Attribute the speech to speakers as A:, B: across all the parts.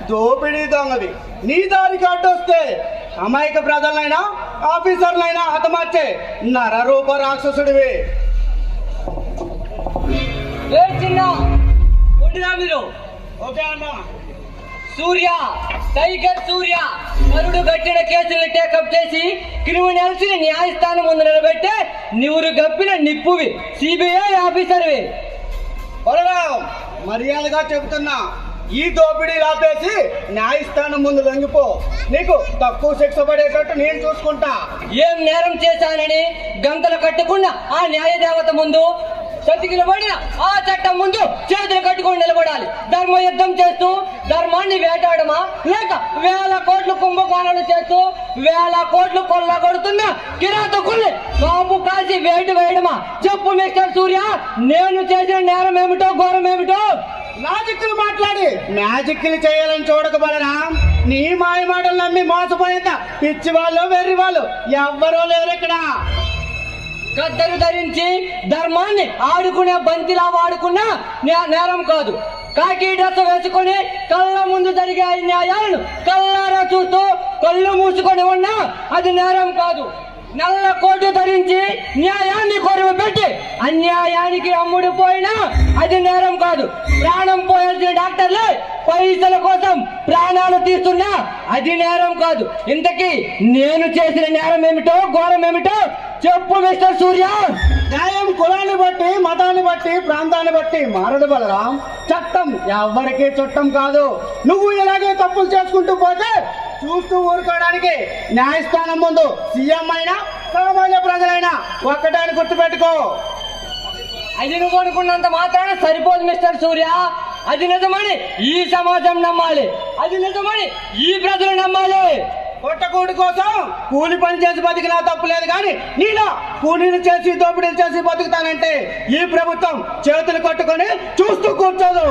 A: దోపిడీ దొంగవి. నీ దారికి అడ్డొస్తే అమాయక ప్రజలైనా ఆఫీసర్లైనా హతమార్చే నరరూప రాక్షసుడివి.
B: మీరు
A: ఓకే అన్నా.
B: సూర్య, టైగర్ సూర్య నరుడు కట్టిన కేసులు టేకప్ చేసి క్రిమినల్స్ ని న్యాయస్థానం ముందు నిలబెట్టే నీవురు గప్పిన నిప్పువి, సిబిఐ ఆఫీసర్వి.
A: బలరాం, మర్యాదగా చెబుతున్నా, ఈ దోపిడీ ఆపేసి న్యాయస్థానం ముందు లొంగిపో. నీకు తక్కువ శిక్ష పడేటట్టు నేను చూసుకుంటా.
B: ఏం నేరం చేశానని గంతలు కట్టుకున్న ఆ న్యాయ దేవత ముందు, సతికిల పడిన ఆ చట్టం ముందు చేతులు కట్టుకొని నిలబడాలి. ధర్మ యుద్ధం చేస్తూ ధర్మాన్ని వేటాడమా, లేక వేల కోట్లు కుంభకోణాలు చేస్తూ వేల కోట్లు కొల్లగొడుతున్న కిరాతకుల్ని కాపు కాసి వేటు వేయడమా? చెప్పు మిస్టర్ సూర్య, నేను చేసిన నేరం ఏమిటో, ఘోరం ఏమిటో?
A: లాజిక్లు మాట్లాడి మ్యాజిక్లు చేయాలని చూడక బలరాం. నీ మాయ మాటలు నమ్మి మోసపోయేంత పిచ్చి వాళ్ళు వెర్రి వాళ్ళు ఎవ్వరూ లేరు ఇక్కడ.
B: గద్దరు ధరించి ధర్మాన్ని ఆడుకునే బంతిలా వాడుకున్న నేరం కాదు. కాకి డ్రెస్ వేసుకొని కళ్ళ ముందు జరిగే అన్యాయాలను కళ్ళారా చూస్తూ కళ్ళు మూసుకొని ఉన్నా అది నేరం కాదు. నల్ల కోటు ధరించి న్యాయాన్ని కొరవ పెట్టి అన్యాయానికి అమ్ముడు పోయినా అది నేరం కాదు. ప్రాణం పోయాల్సిన డాక్టర్లే పైసల కోసం ప్రాణాలు తీస్తున్నా అది నేరం కాదు. ఇంతకీ నేను చేసిన నేరం ఏమిటో, ఘోరం ఏమిటో చెప్పు మిస్టర్ సూర్య.
A: న్యాయం కులాన్ని బట్టి, మతాన్ని బట్టి, ప్రాంతాన్ని బట్టి మారడు బలరాం. చట్టం ఎవరికీ చుట్టం కాదు. నువ్వు ఇలాగే తప్పులు చేసుకుంటూ పోతే చూస్తూ ఊరుకోవడానికి న్యాయస్థానం ముందు సీఎం అయినా సామాన్య ప్రజలైనా ఒక్కటాన్ని గుర్తుపెట్టుకో.
B: అది నువ్వు అనుకున్నంత మాత్రాన సరిపోదు మిస్టర్ సూర్య. అది నిజమని ఈ సమాజం నమ్మాలి, అది నిజమని ఈ ప్రజలు నమ్మాలి.
A: పొట్టకూడి కోసం కూలి పని చేసి బతికినా తప్పు లేదు, కానీ నీలా కూలీలు చేసి దోపిడీలు చేసి బతుకుతానంటే ఈ ప్రభుత్వం చేతులు కట్టుకొని చూస్తూ కూర్చోదు.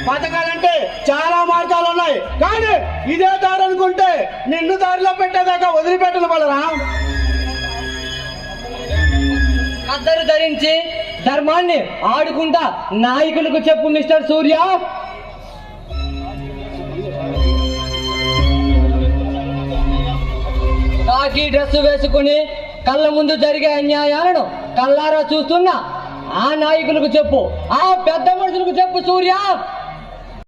A: బతకాలంటే చాలా మార్గాలు ఉన్నాయి, కానీ ఇదే దారి అనుకుంటే నిన్ను దారిలో పెట్టేదాకా వదిలిపెట్టను బలరాం.
B: కద్దరు ధరించి ధర్మాన్ని ఆడుకుంటా నాయకులకు చెప్పు మిస్టర్ సూర్య. కాకి డ్రెస్ వేసుకుని కళ్ళ ముందు జరిగే అన్యాయాలను కళ్ళారా చూస్తున్నా ఆ నాయకులకు చెప్పు, ఆ పెద్ద మనుషులకు చెప్పు సూర్య.